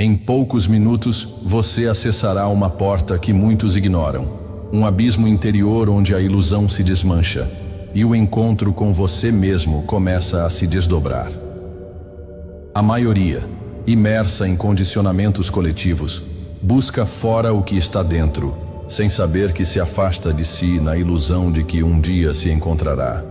Em poucos minutos, você acessará uma porta que muitos ignoram, um abismo interior onde a ilusão se desmancha e o encontro com você mesmo começa a se desdobrar. A maioria, imersa em condicionamentos coletivos, busca fora o que está dentro, sem saber que se afasta de si na ilusão de que um dia se encontrará.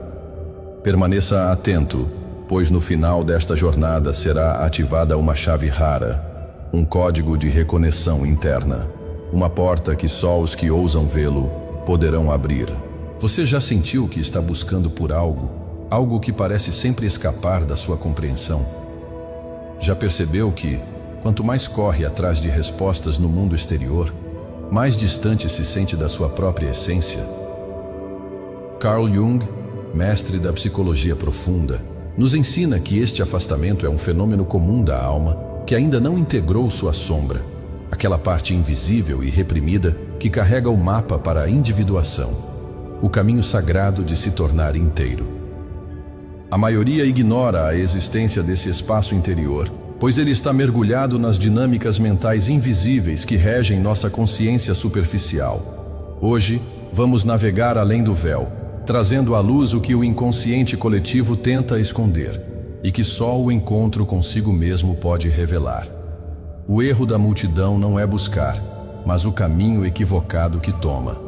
Permaneça atento, pois no final desta jornada será ativada uma chave rara, um código de reconexão interna, uma porta que só os que ousam vê-lo poderão abrir. Você já sentiu que está buscando por algo que parece sempre escapar da sua compreensão? Já percebeu que, quanto mais corre atrás de respostas no mundo exterior, mais distante se sente da sua própria essência? Carl Jung, mestre da psicologia profunda, nos ensina que este afastamento é um fenômeno comum da alma que ainda não integrou sua sombra, aquela parte invisível e reprimida que carrega o mapa para a individuação, o caminho sagrado de se tornar inteiro. A maioria ignora a existência desse espaço interior, pois ele está mergulhado nas dinâmicas mentais invisíveis que regem nossa consciência superficial. Hoje, vamos navegar além do véu, trazendo à luz o que o inconsciente coletivo tenta esconder e que só o encontro consigo mesmo pode revelar. O erro da multidão não é buscar, mas o caminho equivocado que toma.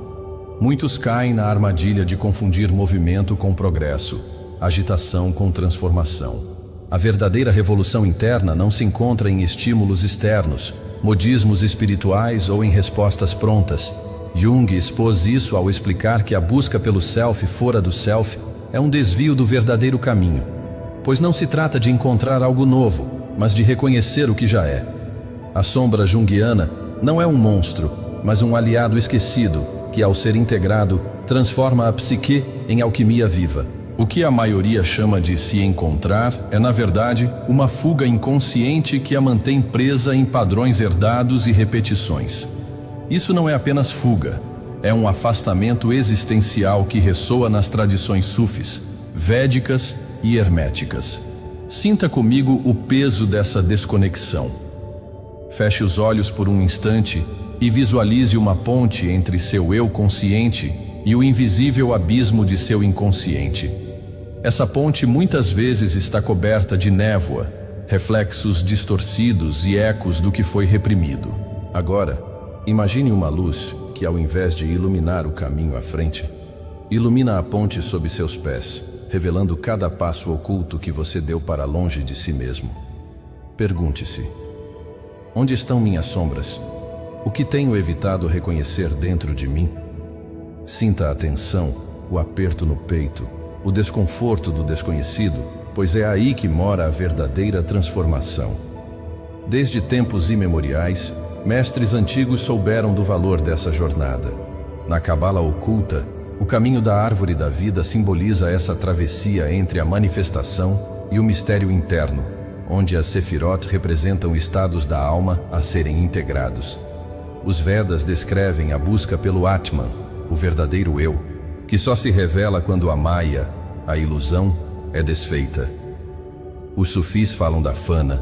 Muitos caem na armadilha de confundir movimento com progresso, agitação com transformação. A verdadeira revolução interna não se encontra em estímulos externos, modismos espirituais ou em respostas prontas. Jung expôs isso ao explicar que a busca pelo self fora do self é um desvio do verdadeiro caminho, pois não se trata de encontrar algo novo, mas de reconhecer o que já é. A sombra junguiana não é um monstro, mas um aliado esquecido, que ao ser integrado, transforma a psique em alquimia viva. O que a maioria chama de se encontrar é, na verdade, uma fuga inconsciente que a mantém presa em padrões herdados e repetições. Isso não é apenas fuga, é um afastamento existencial que ressoa nas tradições sufis, védicas e herméticas. Sinta comigo o peso dessa desconexão. Feche os olhos por um instante e visualize uma ponte entre seu eu consciente e o invisível abismo de seu inconsciente. Essa ponte muitas vezes está coberta de névoa, reflexos distorcidos e ecos do que foi reprimido. Agora, imagine uma luz que, ao invés de iluminar o caminho à frente, ilumina a ponte sob seus pés, revelando cada passo oculto que você deu para longe de si mesmo. Pergunte-se: onde estão minhas sombras? O que tenho evitado reconhecer dentro de mim? Sinta a tensão, o aperto no peito, o desconforto do desconhecido, pois é aí que mora a verdadeira transformação. Desde tempos imemoriais, mestres antigos souberam do valor dessa jornada. Na Cabala oculta, o caminho da árvore da vida simboliza essa travessia entre a manifestação e o mistério interno, onde as Sefirot representam estados da alma a serem integrados. Os Vedas descrevem a busca pelo Atman, o verdadeiro eu, que só se revela quando a Maya, a ilusão, é desfeita. Os sufis falam da Fana,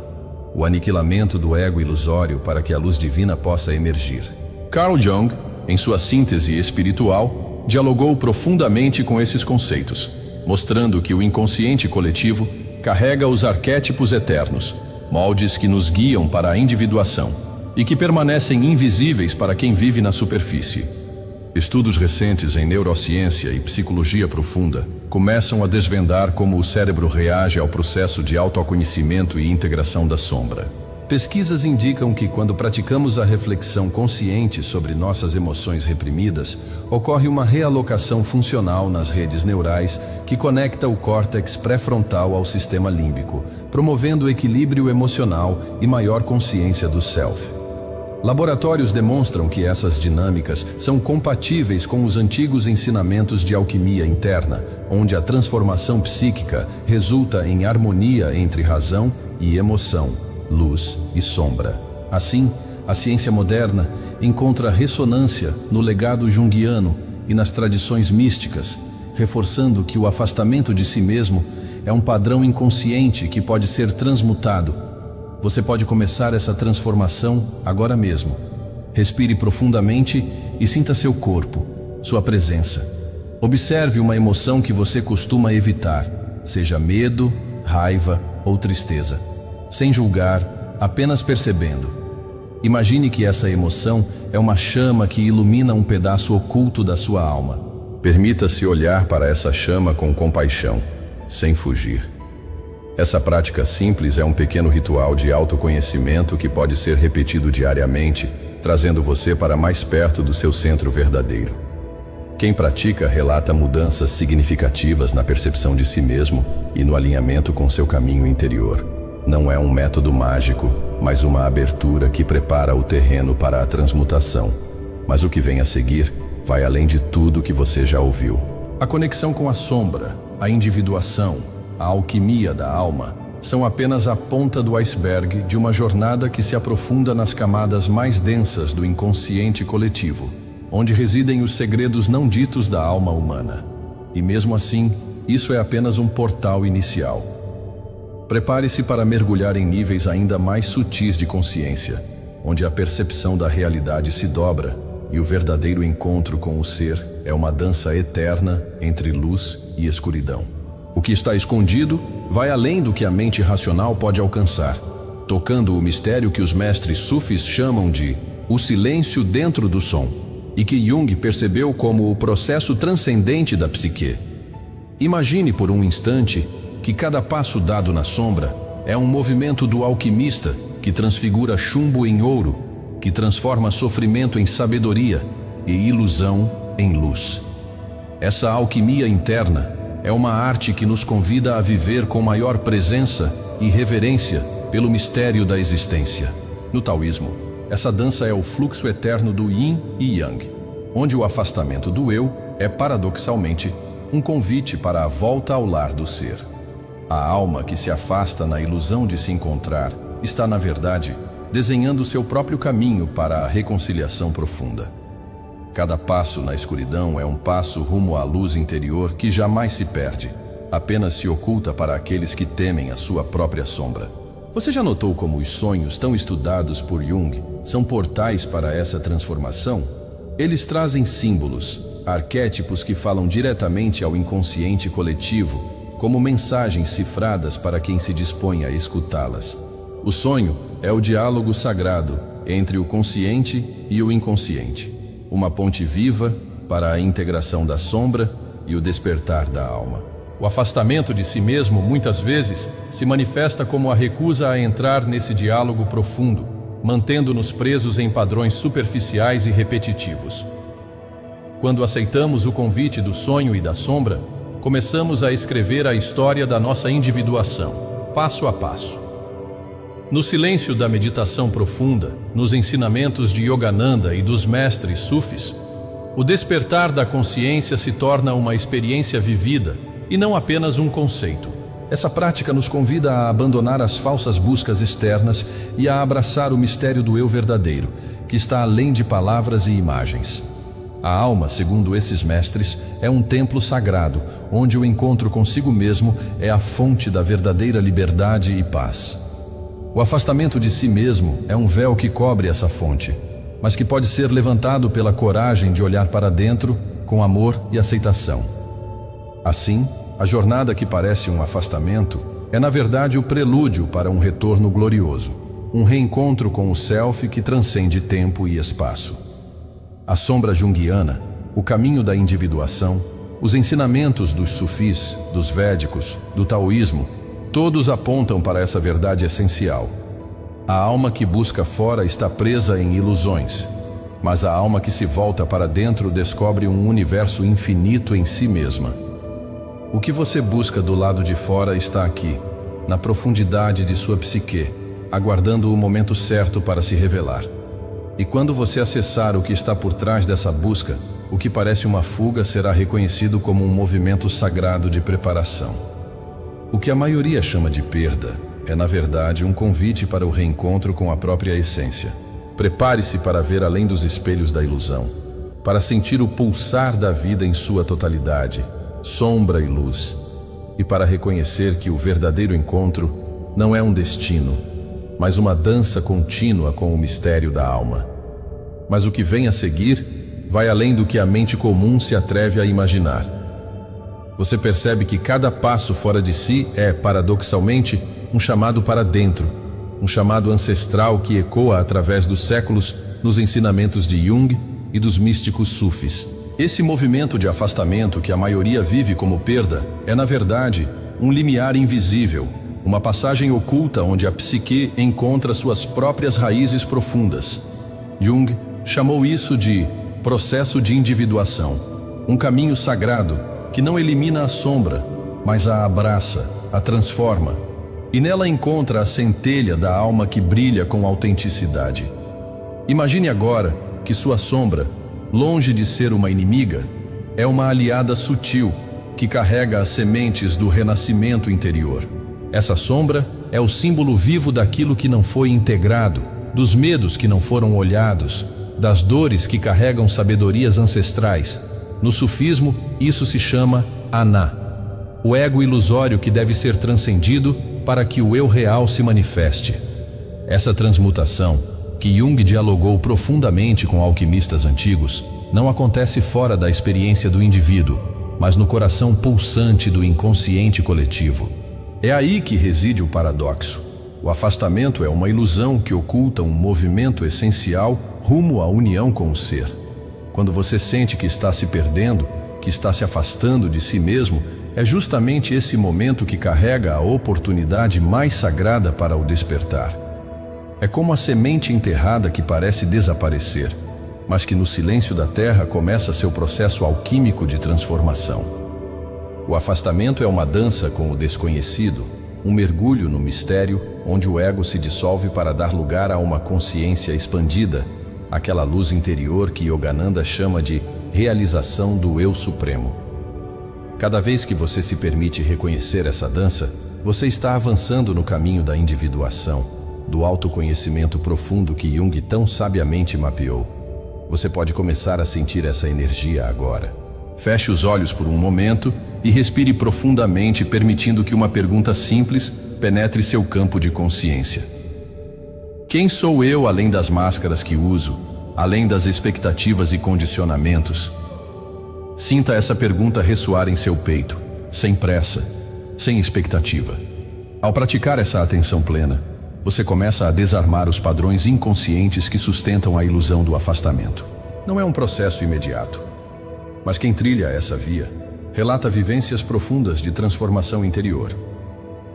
o aniquilamento do ego ilusório para que a luz divina possa emergir. Carl Jung, em sua síntese espiritual, dialogou profundamente com esses conceitos, mostrando que o inconsciente coletivo carrega os arquétipos eternos, moldes que nos guiam para a individuação e que permanecem invisíveis para quem vive na superfície. Estudos recentes em neurociência e psicologia profunda começam a desvendar como o cérebro reage ao processo de autoconhecimento e integração da sombra. Pesquisas indicam que quando praticamos a reflexão consciente sobre nossas emoções reprimidas, ocorre uma realocação funcional nas redes neurais que conecta o córtex pré-frontal ao sistema límbico, promovendo equilíbrio emocional e maior consciência do self. Laboratórios demonstram que essas dinâmicas são compatíveis com os antigos ensinamentos de alquimia interna, onde a transformação psíquica resulta em harmonia entre razão e emoção, luz e sombra. Assim, a ciência moderna encontra ressonância no legado junguiano e nas tradições místicas, reforçando que o afastamento de si mesmo é um padrão inconsciente que pode ser transmutado. Você pode começar essa transformação agora mesmo. Respire profundamente e sinta seu corpo, sua presença. Observe uma emoção que você costuma evitar, seja medo, raiva ou tristeza. Sem julgar, apenas percebendo. Imagine que essa emoção é uma chama que ilumina um pedaço oculto da sua alma. Permita-se olhar para essa chama com compaixão, sem fugir. Essa prática simples é um pequeno ritual de autoconhecimento que pode ser repetido diariamente, trazendo você para mais perto do seu centro verdadeiro. Quem pratica relata mudanças significativas na percepção de si mesmo e no alinhamento com seu caminho interior. Não é um método mágico, mas uma abertura que prepara o terreno para a transmutação. Mas o que vem a seguir vai além de tudo que você já ouviu. A conexão com a sombra, a individuação, a alquimia da alma são apenas a ponta do iceberg de uma jornada que se aprofunda nas camadas mais densas do inconsciente coletivo, onde residem os segredos não ditos da alma humana. E mesmo assim, isso é apenas um portal inicial. Prepare-se para mergulhar em níveis ainda mais sutis de consciência, onde a percepção da realidade se dobra e o verdadeiro encontro com o ser é uma dança eterna entre luz e escuridão. O que está escondido vai além do que a mente racional pode alcançar, tocando o mistério que os mestres sufis chamam de o silêncio dentro do som, e que Jung percebeu como o processo transcendente da psique. Imagine por um instante que cada passo dado na sombra é um movimento do alquimista que transfigura chumbo em ouro, que transforma sofrimento em sabedoria e ilusão em luz. Essa alquimia interna é uma arte que nos convida a viver com maior presença e reverência pelo mistério da existência. No taoísmo, essa dança é o fluxo eterno do Yin e Yang, onde o afastamento do eu é, paradoxalmente, um convite para a volta ao lar do ser. A alma que se afasta na ilusão de se encontrar está, na verdade, desenhando seu próprio caminho para a reconciliação profunda. Cada passo na escuridão é um passo rumo à luz interior que jamais se perde, apenas se oculta para aqueles que temem a sua própria sombra. Você já notou como os sonhos tão estudados por Jung são portais para essa transformação? Eles trazem símbolos, arquétipos que falam diretamente ao inconsciente coletivo, como mensagens cifradas para quem se dispõe a escutá-las. O sonho é o diálogo sagrado entre o consciente e o inconsciente, uma ponte viva para a integração da sombra e o despertar da alma. O afastamento de si mesmo, muitas vezes, se manifesta como a recusa a entrar nesse diálogo profundo, mantendo-nos presos em padrões superficiais e repetitivos. Quando aceitamos o convite do sonho e da sombra, começamos a escrever a história da nossa individuação, passo a passo. No silêncio da meditação profunda, nos ensinamentos de Yogananda e dos mestres sufis, o despertar da consciência se torna uma experiência vivida e não apenas um conceito. Essa prática nos convida a abandonar as falsas buscas externas e a abraçar o mistério do eu verdadeiro, que está além de palavras e imagens. A alma, segundo esses mestres, é um templo sagrado, onde o encontro consigo mesmo é a fonte da verdadeira liberdade e paz. O afastamento de si mesmo é um véu que cobre essa fonte, mas que pode ser levantado pela coragem de olhar para dentro com amor e aceitação. Assim, a jornada que parece um afastamento é na verdade o prelúdio para um retorno glorioso, um reencontro com o self que transcende tempo e espaço. A sombra junguiana, o caminho da individuação, os ensinamentos dos sufis, dos védicos, do taoísmo, todos apontam para essa verdade essencial. A alma que busca fora está presa em ilusões, mas a alma que se volta para dentro descobre um universo infinito em si mesma. O que você busca do lado de fora está aqui, na profundidade de sua psique, aguardando o momento certo para se revelar. E quando você acessar o que está por trás dessa busca, o que parece uma fuga será reconhecido como um movimento sagrado de preparação. O que a maioria chama de perda é, na verdade, um convite para o reencontro com a própria essência. Prepare-se para ver além dos espelhos da ilusão, para sentir o pulsar da vida em sua totalidade, sombra e luz, e para reconhecer que o verdadeiro encontro não é um destino, mas uma dança contínua com o mistério da alma. Mas o que vem a seguir vai além do que a mente comum se atreve a imaginar. Você percebe que cada passo fora de si é, paradoxalmente, um chamado para dentro, um chamado ancestral que ecoa através dos séculos nos ensinamentos de Jung e dos místicos sufis. Esse movimento de afastamento que a maioria vive como perda é, na verdade, um limiar invisível, uma passagem oculta onde a psique encontra suas próprias raízes profundas. Jung chamou isso de processo de individuação, um caminho sagrado que não elimina a sombra, mas a abraça, a transforma, e nela encontra a centelha da alma que brilha com autenticidade. Imagine agora que sua sombra, longe de ser uma inimiga, é uma aliada sutil que carrega as sementes do renascimento interior. Essa sombra é o símbolo vivo daquilo que não foi integrado, dos medos que não foram olhados, das dores que carregam sabedorias ancestrais. No sufismo, isso se chama Aná, o ego ilusório que deve ser transcendido para que o eu real se manifeste. Essa transmutação, que Jung dialogou profundamente com alquimistas antigos, não acontece fora da experiência do indivíduo, mas no coração pulsante do inconsciente coletivo. É aí que reside o paradoxo. O afastamento é uma ilusão que oculta um movimento essencial rumo à união com o ser. Quando você sente que está se perdendo, que está se afastando de si mesmo, é justamente esse momento que carrega a oportunidade mais sagrada para o despertar. É como a semente enterrada que parece desaparecer, mas que no silêncio da terra começa seu processo alquímico de transformação. O afastamento é uma dança com o desconhecido, um mergulho no mistério onde o ego se dissolve para dar lugar a uma consciência expandida, aquela luz interior que Yogananda chama de realização do Eu Supremo. Cada vez que você se permite reconhecer essa dança, você está avançando no caminho da individuação, do autoconhecimento profundo que Jung tão sabiamente mapeou. Você pode começar a sentir essa energia agora. Feche os olhos por um momento e respire profundamente, permitindo que uma pergunta simples penetre seu campo de consciência. Quem sou eu além das máscaras que uso, além das expectativas e condicionamentos? Sinta essa pergunta ressoar em seu peito, sem pressa, sem expectativa. Ao praticar essa atenção plena, você começa a desarmar os padrões inconscientes que sustentam a ilusão do afastamento. Não é um processo imediato, mas quem trilha essa via relata vivências profundas de transformação interior,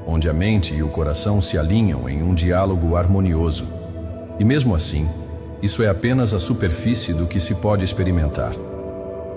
onde a mente e o coração se alinham em um diálogo harmonioso. E mesmo assim, isso é apenas a superfície do que se pode experimentar.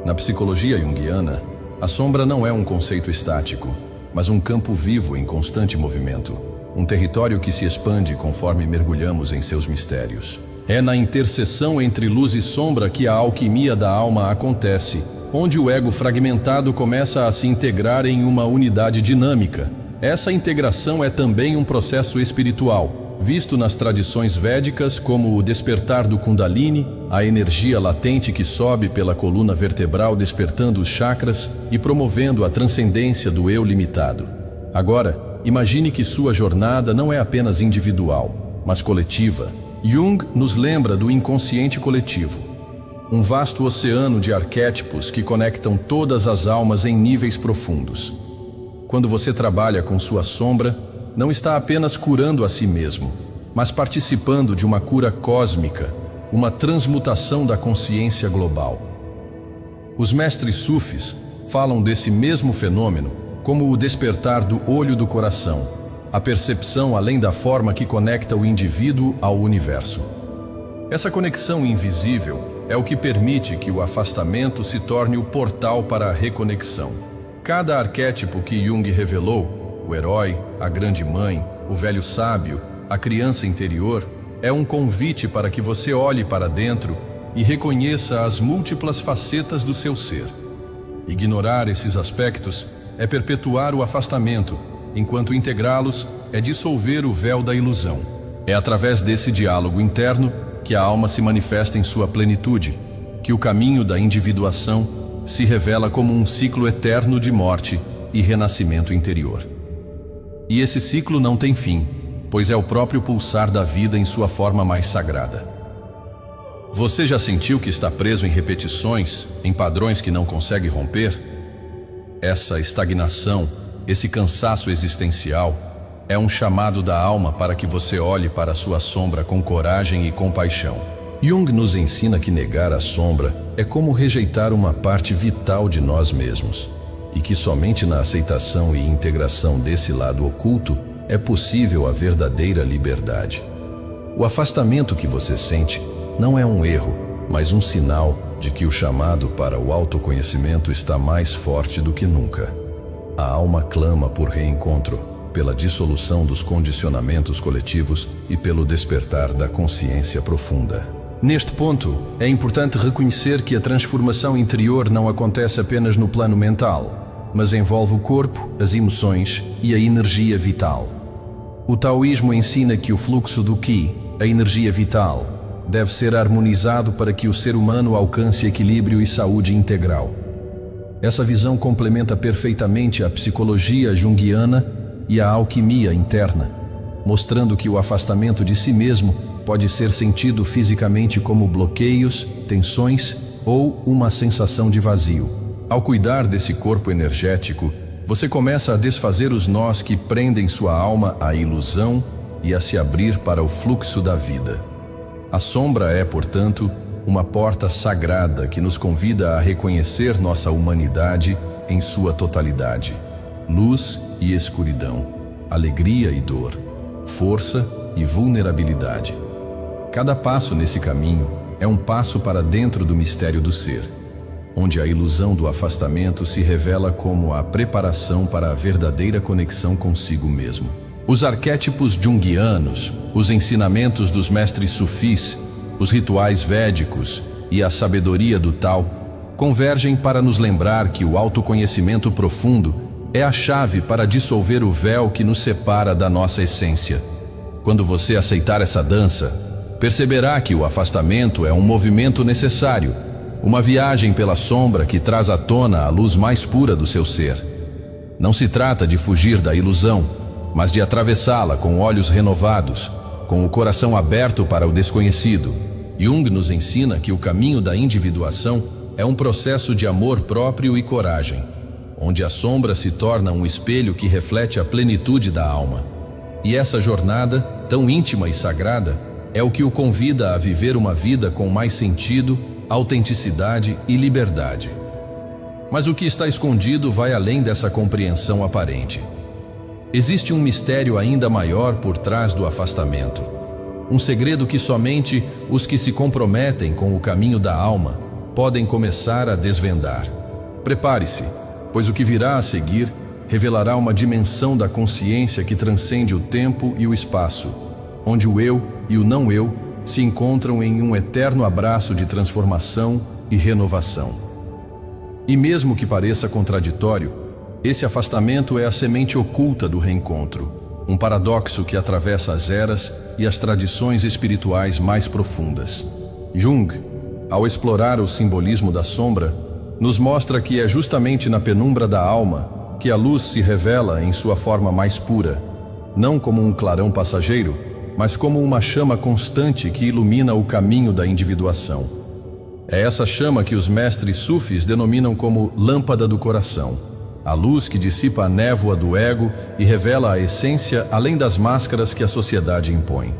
Na psicologia junguiana, a sombra não é um conceito estático, mas um campo vivo em constante movimento, um território que se expande conforme mergulhamos em seus mistérios. É na interseção entre luz e sombra que a alquimia da alma acontece, onde o ego fragmentado começa a se integrar em uma unidade dinâmica. Essa integração é também um processo espiritual, visto nas tradições védicas como o despertar do Kundalini, a energia latente que sobe pela coluna vertebral despertando os chakras e promovendo a transcendência do eu limitado. Agora, imagine que sua jornada não é apenas individual, mas coletiva. Jung nos lembra do inconsciente coletivo, um vasto oceano de arquétipos que conectam todas as almas em níveis profundos. Quando você trabalha com sua sombra, não está apenas curando a si mesmo, mas participando de uma cura cósmica, uma transmutação da consciência global. Os mestres sufis falam desse mesmo fenômeno como o despertar do olho do coração, a percepção além da forma que conecta o indivíduo ao universo. Essa conexão invisível é o que permite que o afastamento se torne o portal para a reconexão. Cada arquétipo que Jung revelou, o herói, a grande mãe, o velho sábio, a criança interior, é um convite para que você olhe para dentro e reconheça as múltiplas facetas do seu ser. Ignorar esses aspectos é perpetuar o afastamento, enquanto integrá-los é dissolver o véu da ilusão. É através desse diálogo interno que a alma se manifesta em sua plenitude, que o caminho da individuação se revela como um ciclo eterno de morte e renascimento interior. E esse ciclo não tem fim. pois é o próprio pulsar da vida em sua forma mais sagrada. Você já sentiu que está preso em repetições, em padrões que não consegue romper? Essa estagnação, esse cansaço existencial, é um chamado da alma para que você olhe para a sua sombra com coragem e compaixão. Jung nos ensina que negar a sombra é como rejeitar uma parte vital de nós mesmos, e que somente na aceitação e integração desse lado oculto é possível a verdadeira liberdade. O afastamento que você sente não é um erro, mas um sinal de que o chamado para o autoconhecimento está mais forte do que nunca. A alma clama por reencontro, pela dissolução dos condicionamentos coletivos e pelo despertar da consciência profunda. Neste ponto, é importante reconhecer que a transformação interior não acontece apenas no plano mental, mas envolve o corpo, as emoções e a energia vital. O taoísmo ensina que o fluxo do Qi, a energia vital, deve ser harmonizado para que o ser humano alcance equilíbrio e saúde integral. Essa visão complementa perfeitamente a psicologia junguiana e a alquimia interna, mostrando que o afastamento de si mesmo pode ser sentido fisicamente como bloqueios, tensões ou uma sensação de vazio. Ao cuidar desse corpo energético, você começa a desfazer os nós que prendem sua alma à ilusão e a se abrir para o fluxo da vida. A sombra é, portanto, uma porta sagrada que nos convida a reconhecer nossa humanidade em sua totalidade. Luz e escuridão, alegria e dor, força e vulnerabilidade. Cada passo nesse caminho é um passo para dentro do mistério do ser, onde a ilusão do afastamento se revela como a preparação para a verdadeira conexão consigo mesmo. Os arquétipos junguianos, os ensinamentos dos mestres sufis, os rituais védicos e a sabedoria do Tao convergem para nos lembrar que o autoconhecimento profundo é a chave para dissolver o véu que nos separa da nossa essência. Quando você aceitar essa dança, perceberá que o afastamento é um movimento necessário, uma viagem pela sombra que traz à tona a luz mais pura do seu ser. Não se trata de fugir da ilusão, mas de atravessá-la com olhos renovados, com o coração aberto para o desconhecido. Jung nos ensina que o caminho da individuação é um processo de amor próprio e coragem, onde a sombra se torna um espelho que reflete a plenitude da alma. E essa jornada, tão íntima e sagrada, é o que o convida a viver uma vida com mais sentido, autenticidade e liberdade. Mas o que está escondido vai além dessa compreensão aparente. Existe um mistério ainda maior por trás do afastamento. Um segredo que somente os que se comprometem com o caminho da alma podem começar a desvendar. Prepare-se, pois o que virá a seguir revelará uma dimensão da consciência que transcende o tempo e o espaço, onde o eu e o não eu se encontram em um eterno abraço de transformação e renovação. E mesmo que pareça contraditório, esse afastamento é a semente oculta do reencontro, um paradoxo que atravessa as eras e as tradições espirituais mais profundas. Jung, ao explorar o simbolismo da sombra, nos mostra que é justamente na penumbra da alma que a luz se revela em sua forma mais pura, não como um clarão passageiro, mas como uma chama constante que ilumina o caminho da individuação. É essa chama que os mestres sufis denominam como lâmpada do coração, a luz que dissipa a névoa do ego e revela a essência além das máscaras que a sociedade impõe.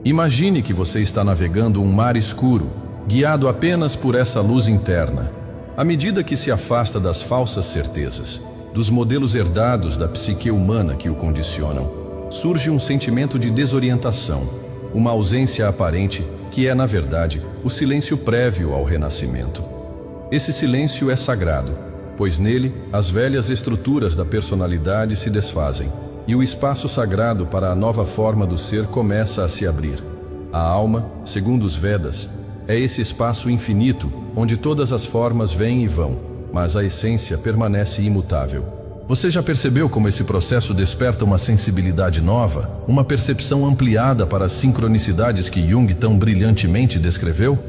Imagine que você está navegando um mar escuro, guiado apenas por essa luz interna. À medida que se afasta das falsas certezas, dos modelos herdados da psique humana que o condicionam, surge um sentimento de desorientação, uma ausência aparente que é, na verdade, o silêncio prévio ao renascimento. Esse silêncio é sagrado, pois nele as velhas estruturas da personalidade se desfazem e o espaço sagrado para a nova forma do ser começa a se abrir. A alma, segundo os Vedas, é esse espaço infinito onde todas as formas vêm e vão, mas a essência permanece imutável. Você já percebeu como esse processo desperta uma sensibilidade nova, uma percepção ampliada para as sincronicidades que Jung tão brilhantemente descreveu?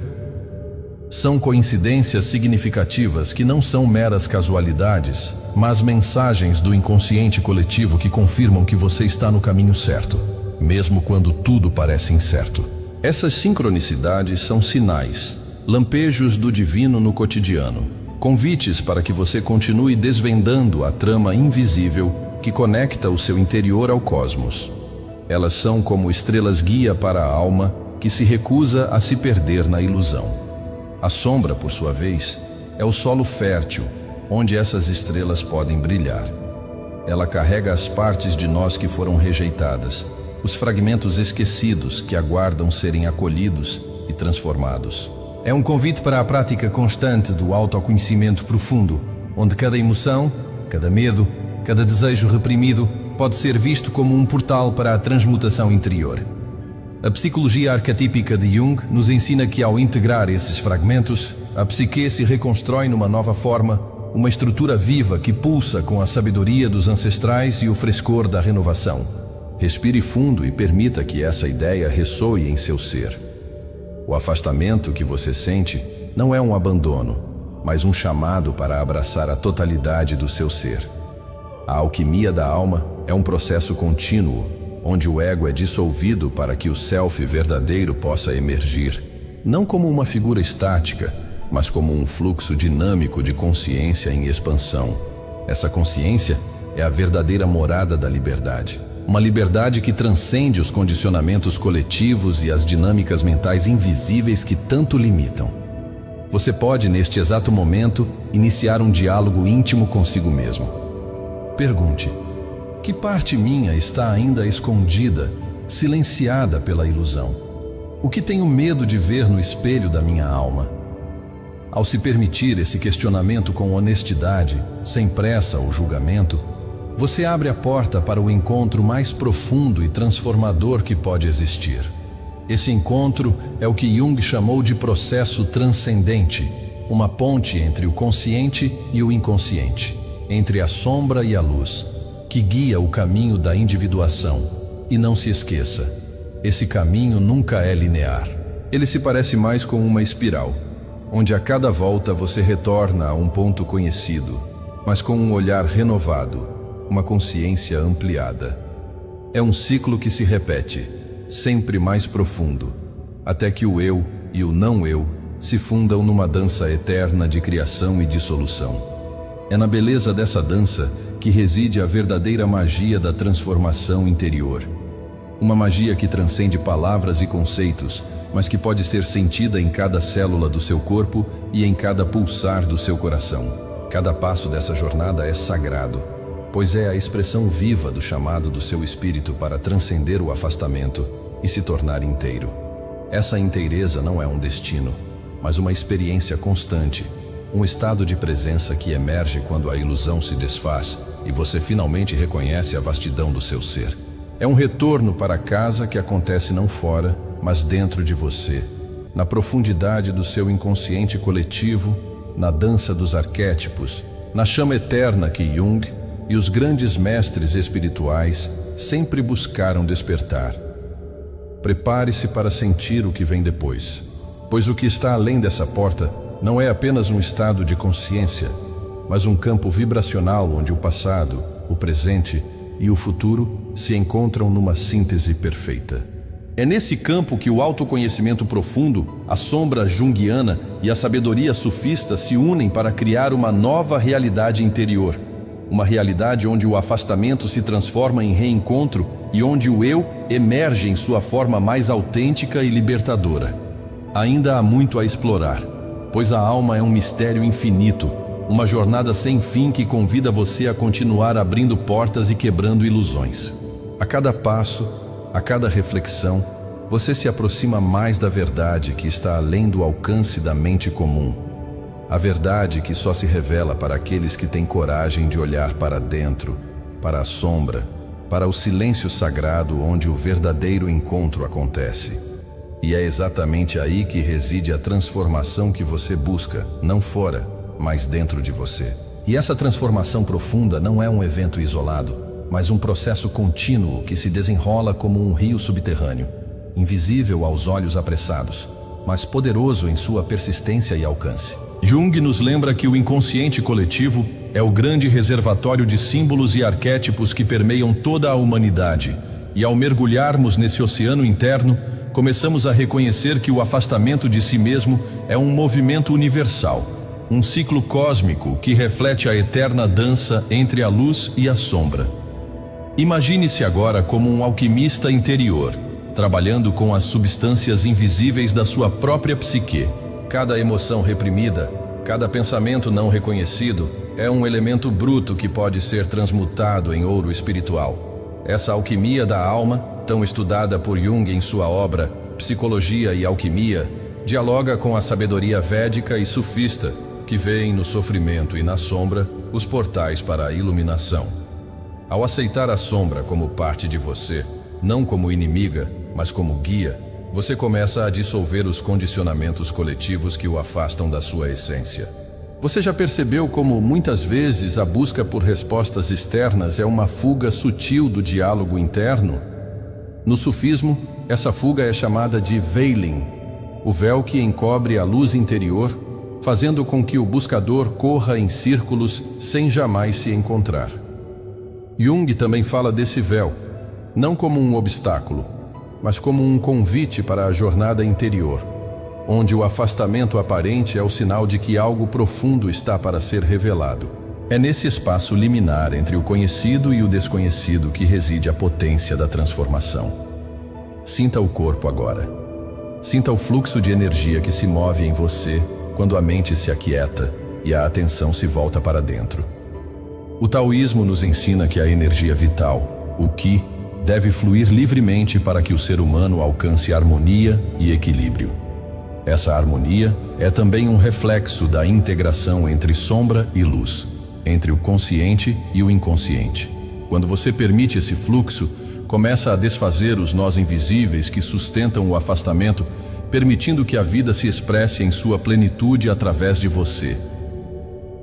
São coincidências significativas que não são meras casualidades, mas mensagens do inconsciente coletivo que confirmam que você está no caminho certo. mesmo quando tudo parece incerto. Essas sincronicidades são sinais, lampejos do divino no cotidiano, convites para que você continue desvendando a trama invisível que conecta o seu interior ao cosmos. Elas são como estrelas guia para a alma que se recusa a se perder na ilusão. A sombra, por sua vez, é o solo fértil onde essas estrelas podem brilhar. Ela carrega as partes de nós que foram rejeitadas, os fragmentos esquecidos que aguardam serem acolhidos e transformados. É um convite para a prática constante do autoconhecimento profundo, onde cada emoção, cada medo, cada desejo reprimido pode ser visto como um portal para a transmutação interior. A psicologia arquetípica de Jung nos ensina que, ao integrar esses fragmentos, a psique se reconstrói numa nova forma, uma estrutura viva que pulsa com a sabedoria dos ancestrais e o frescor da renovação. Respire fundo e permita que essa ideia ressoe em seu ser. O afastamento que você sente não é um abandono, mas um chamado para abraçar a totalidade do seu ser. A alquimia da alma é um processo contínuo, onde o ego é dissolvido para que o self verdadeiro possa emergir, não como uma figura estática, mas como um fluxo dinâmico de consciência em expansão. Essa consciência é a verdadeira morada da liberdade. Uma liberdade que transcende os condicionamentos coletivos e as dinâmicas mentais invisíveis que tanto limitam. Você pode, neste exato momento, iniciar um diálogo íntimo consigo mesmo. Pergunte: que parte minha está ainda escondida, silenciada pela ilusão? O que tenho medo de ver no espelho da minha alma? Ao se permitir esse questionamento com honestidade, sem pressa ou julgamento, você abre a porta para o encontro mais profundo e transformador que pode existir. Esse encontro é o que Jung chamou de processo transcendente, uma ponte entre o consciente e o inconsciente, entre a sombra e a luz, que guia o caminho da individuação. E não se esqueça, esse caminho nunca é linear. Ele se parece mais com uma espiral, onde a cada volta você retorna a um ponto conhecido, mas com um olhar renovado, uma consciência ampliada. É um ciclo que se repete, sempre mais profundo, até que o eu e o não eu se fundam numa dança eterna de criação e dissolução. É na beleza dessa dança que reside a verdadeira magia da transformação interior. Uma magia que transcende palavras e conceitos, mas que pode ser sentida em cada célula do seu corpo e em cada pulsar do seu coração. Cada passo dessa jornada é sagrado, pois é a expressão viva do chamado do seu espírito para transcender o afastamento e se tornar inteiro. Essa inteireza não é um destino, mas uma experiência constante, um estado de presença que emerge quando a ilusão se desfaz e você finalmente reconhece a vastidão do seu ser. É um retorno para casa que acontece não fora, mas dentro de você, na profundidade do seu inconsciente coletivo, na dança dos arquétipos, na chama eterna que Jung e os grandes mestres espirituais sempre buscaram despertar. Prepare-se para sentir o que vem depois, pois o que está além dessa porta não é apenas um estado de consciência, mas um campo vibracional onde o passado, o presente e o futuro se encontram numa síntese perfeita. É nesse campo que o autoconhecimento profundo, a sombra junguiana e a sabedoria sufista se unem para criar uma nova realidade interior. Uma realidade onde o afastamento se transforma em reencontro e onde o eu emerge em sua forma mais autêntica e libertadora. Ainda há muito a explorar, pois a alma é um mistério infinito, uma jornada sem fim que convida você a continuar abrindo portas e quebrando ilusões. A cada passo, a cada reflexão, você se aproxima mais da verdade que está além do alcance da mente comum. A verdade que só se revela para aqueles que têm coragem de olhar para dentro, para a sombra, para o silêncio sagrado onde o verdadeiro encontro acontece. E é exatamente aí que reside a transformação que você busca, não fora, mas dentro de você. E essa transformação profunda não é um evento isolado, mas um processo contínuo que se desenrola como um rio subterrâneo, invisível aos olhos apressados, mas poderoso em sua persistência e alcance. Jung nos lembra que o inconsciente coletivo é o grande reservatório de símbolos e arquétipos que permeiam toda a humanidade e ao mergulharmos nesse oceano interno, começamos a reconhecer que o afastamento de si mesmo é um movimento universal, um ciclo cósmico que reflete a eterna dança entre a luz e a sombra. Imagine-se agora como um alquimista interior, trabalhando com as substâncias invisíveis da sua própria psique. Cada emoção reprimida, cada pensamento não reconhecido, é um elemento bruto que pode ser transmutado em ouro espiritual. Essa alquimia da alma, tão estudada por Jung em sua obra Psicologia e Alquimia, dialoga com a sabedoria védica e sufista, que vêem no sofrimento e na sombra os portais para a iluminação. Ao aceitar a sombra como parte de você, não como inimiga, mas como guia, você começa a dissolver os condicionamentos coletivos que o afastam da sua essência. Você já percebeu como muitas vezes a busca por respostas externas é uma fuga sutil do diálogo interno? No sufismo, essa fuga é chamada de veiling, o véu que encobre a luz interior, fazendo com que o buscador corra em círculos sem jamais se encontrar. Jung também fala desse véu, não como um obstáculo, mas como um convite para a jornada interior, onde o afastamento aparente é o sinal de que algo profundo está para ser revelado. É nesse espaço liminar entre o conhecido e o desconhecido que reside a potência da transformação. Sinta o corpo agora. Sinta o fluxo de energia que se move em você quando a mente se aquieta e a atenção se volta para dentro. O taoísmo nos ensina que a energia vital, o Qi, deve fluir livremente para que o ser humano alcance harmonia e equilíbrio. Essa harmonia é também um reflexo da integração entre sombra e luz, entre o consciente e o inconsciente. Quando você permite esse fluxo, começa a desfazer os nós invisíveis que sustentam o afastamento, permitindo que a vida se expresse em sua plenitude através de você.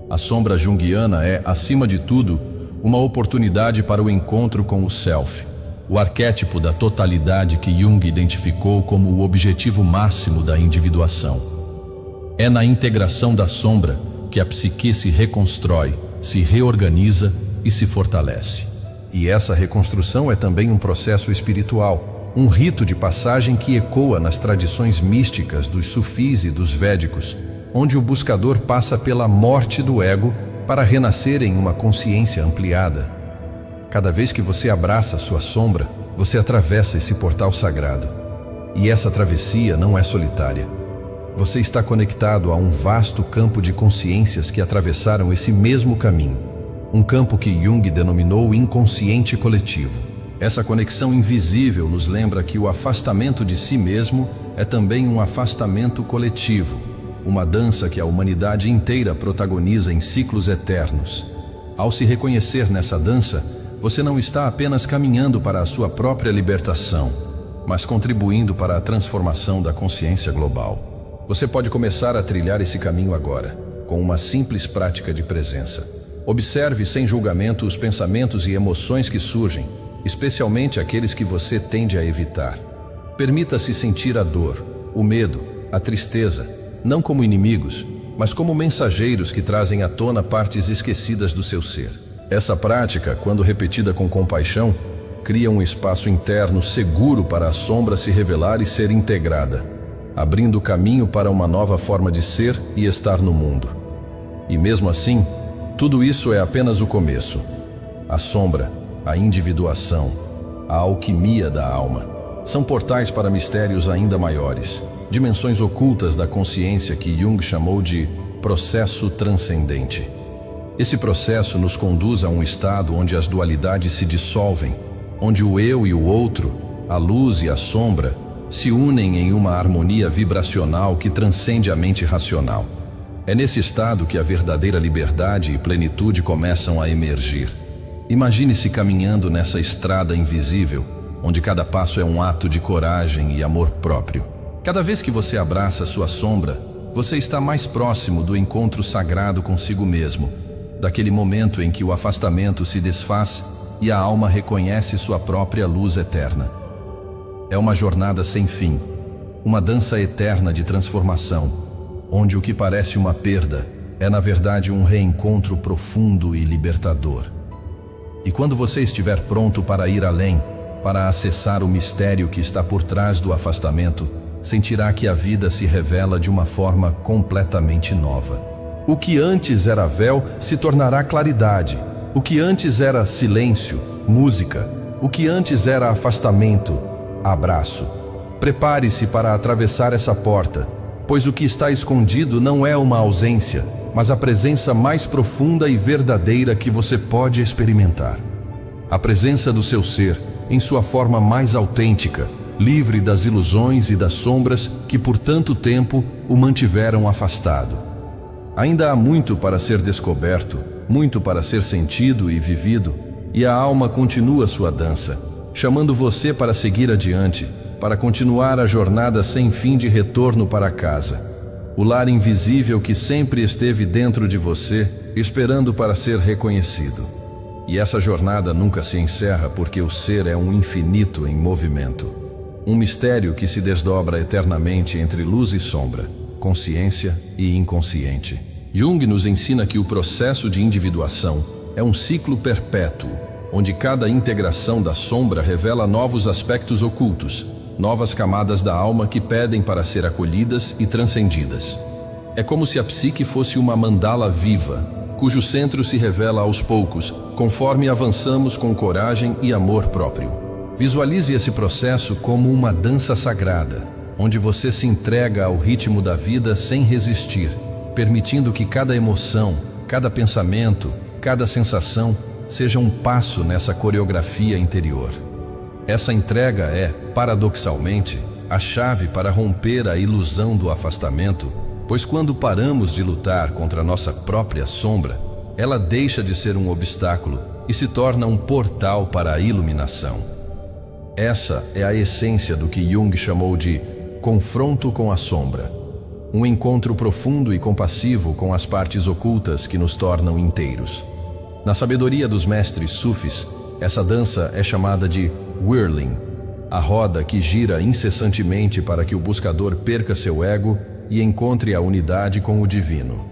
A sombra junguiana é, acima de tudo, uma oportunidade para o encontro com o Self, o arquétipo da totalidade que Jung identificou como o objetivo máximo da individuação. É na integração da sombra que a psique se reconstrói, se reorganiza e se fortalece. E essa reconstrução é também um processo espiritual, um rito de passagem que ecoa nas tradições místicas dos sufis e dos védicos, onde o buscador passa pela morte do ego para renascer em uma consciência ampliada. Cada vez que você abraça sua sombra, você atravessa esse portal sagrado. E essa travessia não é solitária. Você está conectado a um vasto campo de consciências que atravessaram esse mesmo caminho. Um campo que Jung denominou inconsciente coletivo. Essa conexão invisível nos lembra que o afastamento de si mesmo é também um afastamento coletivo, uma dança que a humanidade inteira protagoniza em ciclos eternos. Ao se reconhecer nessa dança, você não está apenas caminhando para a sua própria libertação, mas contribuindo para a transformação da consciência global. Você pode começar a trilhar esse caminho agora, com uma simples prática de presença. Observe sem julgamento os pensamentos e emoções que surgem, especialmente aqueles que você tende a evitar. Permita-se sentir a dor, o medo, a tristeza, não como inimigos, mas como mensageiros que trazem à tona partes esquecidas do seu ser. Essa prática, quando repetida com compaixão, cria um espaço interno seguro para a sombra se revelar e ser integrada, abrindo caminho para uma nova forma de ser e estar no mundo. E mesmo assim, tudo isso é apenas o começo. A sombra, a individuação, a alquimia da alma, são portais para mistérios ainda maiores, dimensões ocultas da consciência que Jung chamou de processo transcendente. Esse processo nos conduz a um estado onde as dualidades se dissolvem, onde o eu e o outro, a luz e a sombra, se unem em uma harmonia vibracional que transcende a mente racional. É nesse estado que a verdadeira liberdade e plenitude começam a emergir. Imagine-se caminhando nessa estrada invisível, onde cada passo é um ato de coragem e amor próprio. Cada vez que você abraça sua sombra, você está mais próximo do encontro sagrado consigo mesmo, daquele momento em que o afastamento se desfaz e a alma reconhece sua própria luz eterna. É uma jornada sem fim, uma dança eterna de transformação, onde o que parece uma perda é na verdade um reencontro profundo e libertador. E quando você estiver pronto para ir além, para acessar o mistério que está por trás do afastamento, sentirá que a vida se revela de uma forma completamente nova. O que antes era véu se tornará claridade. O que antes era silêncio, música. O que antes era afastamento, abraço. Prepare-se para atravessar essa porta, pois o que está escondido não é uma ausência, mas a presença mais profunda e verdadeira que você pode experimentar. A presença do seu ser, em sua forma mais autêntica, livre das ilusões e das sombras que por tanto tempo o mantiveram afastado. Ainda há muito para ser descoberto, muito para ser sentido e vivido, e a alma continua sua dança, chamando você para seguir adiante, para continuar a jornada sem fim de retorno para casa. O lar invisível que sempre esteve dentro de você, esperando para ser reconhecido. E essa jornada nunca se encerra porque o ser é um infinito em movimento. Um mistério que se desdobra eternamente entre luz e sombra, consciência e inconsciente. Jung nos ensina que o processo de individuação é um ciclo perpétuo, onde cada integração da sombra revela novos aspectos ocultos, novas camadas da alma que pedem para ser acolhidas e transcendidas. É como se a psique fosse uma mandala viva, cujo centro se revela aos poucos, conforme avançamos com coragem e amor próprio. Visualize esse processo como uma dança sagrada, onde você se entrega ao ritmo da vida sem resistir, permitindo que cada emoção, cada pensamento, cada sensação seja um passo nessa coreografia interior. Essa entrega é, paradoxalmente, a chave para romper a ilusão do afastamento, pois quando paramos de lutar contra nossa própria sombra, ela deixa de ser um obstáculo e se torna um portal para a iluminação. Essa é a essência do que Jung chamou de confronto com a sombra, um encontro profundo e compassivo com as partes ocultas que nos tornam inteiros. Na sabedoria dos mestres sufis, essa dança é chamada de whirling, a roda que gira incessantemente para que o buscador perca seu ego e encontre a unidade com o divino.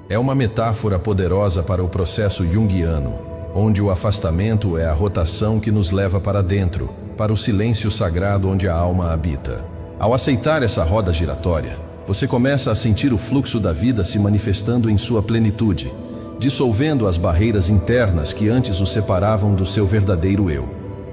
É uma metáfora poderosa para o processo junguiano, onde o afastamento é a rotação que nos leva para dentro, para o silêncio sagrado onde a alma habita. Ao aceitar essa roda giratória, você começa a sentir o fluxo da vida se manifestando em sua plenitude, dissolvendo as barreiras internas que antes o separavam do seu verdadeiro eu.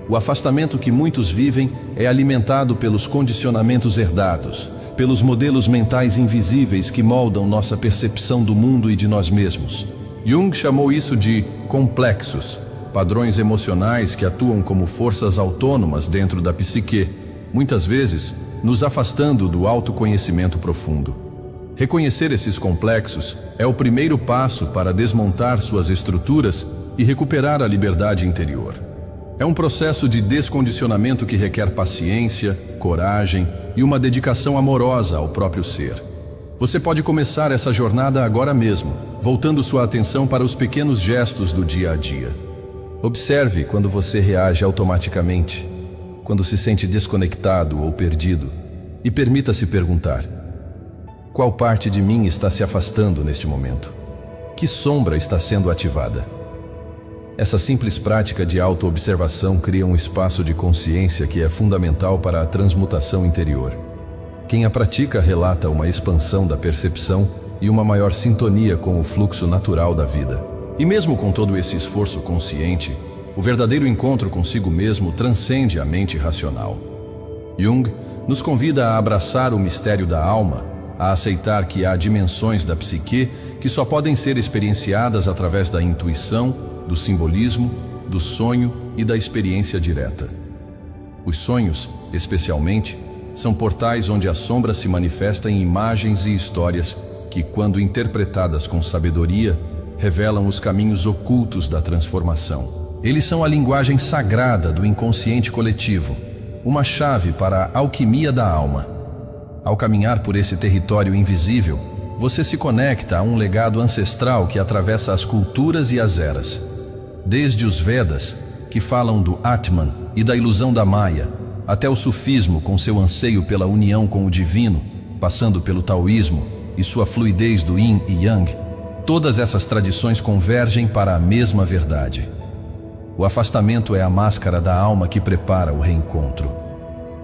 O afastamento que muitos vivem é alimentado pelos condicionamentos herdados, pelos modelos mentais invisíveis que moldam nossa percepção do mundo e de nós mesmos. Jung chamou isso de complexos, padrões emocionais que atuam como forças autônomas dentro da psique, muitas vezes nos afastando do autoconhecimento profundo. Reconhecer esses complexos é o primeiro passo para desmontar suas estruturas e recuperar a liberdade interior. É um processo de descondicionamento que requer paciência, coragem e uma dedicação amorosa ao próprio ser. Você pode começar essa jornada agora mesmo, voltando sua atenção para os pequenos gestos do dia a dia. Observe quando você reage automaticamente, quando se sente desconectado ou perdido, e permita-se perguntar: qual parte de mim está se afastando neste momento? Que sombra está sendo ativada? Essa simples prática de autoobservação cria um espaço de consciência que é fundamental para a transmutação interior. Quem a pratica relata uma expansão da percepção e uma maior sintonia com o fluxo natural da vida. E mesmo com todo esse esforço consciente, o verdadeiro encontro consigo mesmo transcende a mente racional. Jung nos convida a abraçar o mistério da alma, a aceitar que há dimensões da psique que só podem ser experienciadas através da intuição, do simbolismo, do sonho e da experiência direta. Os sonhos, especialmente, são portais onde a sombra se manifesta em imagens e histórias que, quando interpretadas com sabedoria, revelam os caminhos ocultos da transformação. Eles são a linguagem sagrada do inconsciente coletivo, uma chave para a alquimia da alma. Ao caminhar por esse território invisível, você se conecta a um legado ancestral que atravessa as culturas e as eras. Desde os Vedas, que falam do Atman e da ilusão da Maya, até o sufismo com seu anseio pela união com o divino, passando pelo taoísmo e sua fluidez do yin e yang, todas essas tradições convergem para a mesma verdade. O afastamento é a máscara da alma que prepara o reencontro.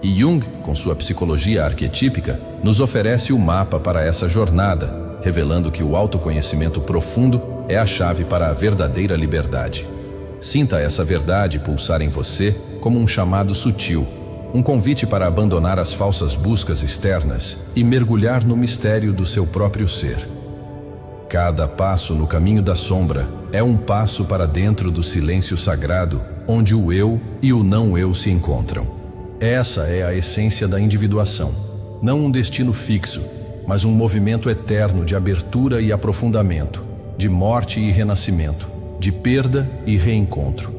E Jung, com sua psicologia arquetípica, nos oferece o mapa para essa jornada, revelando que o autoconhecimento profundo é a chave para a verdadeira liberdade. Sinta essa verdade pulsar em você como um chamado sutil, um convite para abandonar as falsas buscas externas e mergulhar no mistério do seu próprio ser. Cada passo no caminho da sombra é um passo para dentro do silêncio sagrado, onde o eu e o não eu se encontram. Essa é a essência da individuação, não um destino fixo, mas um movimento eterno de abertura e aprofundamento, de morte e renascimento, de perda e reencontro.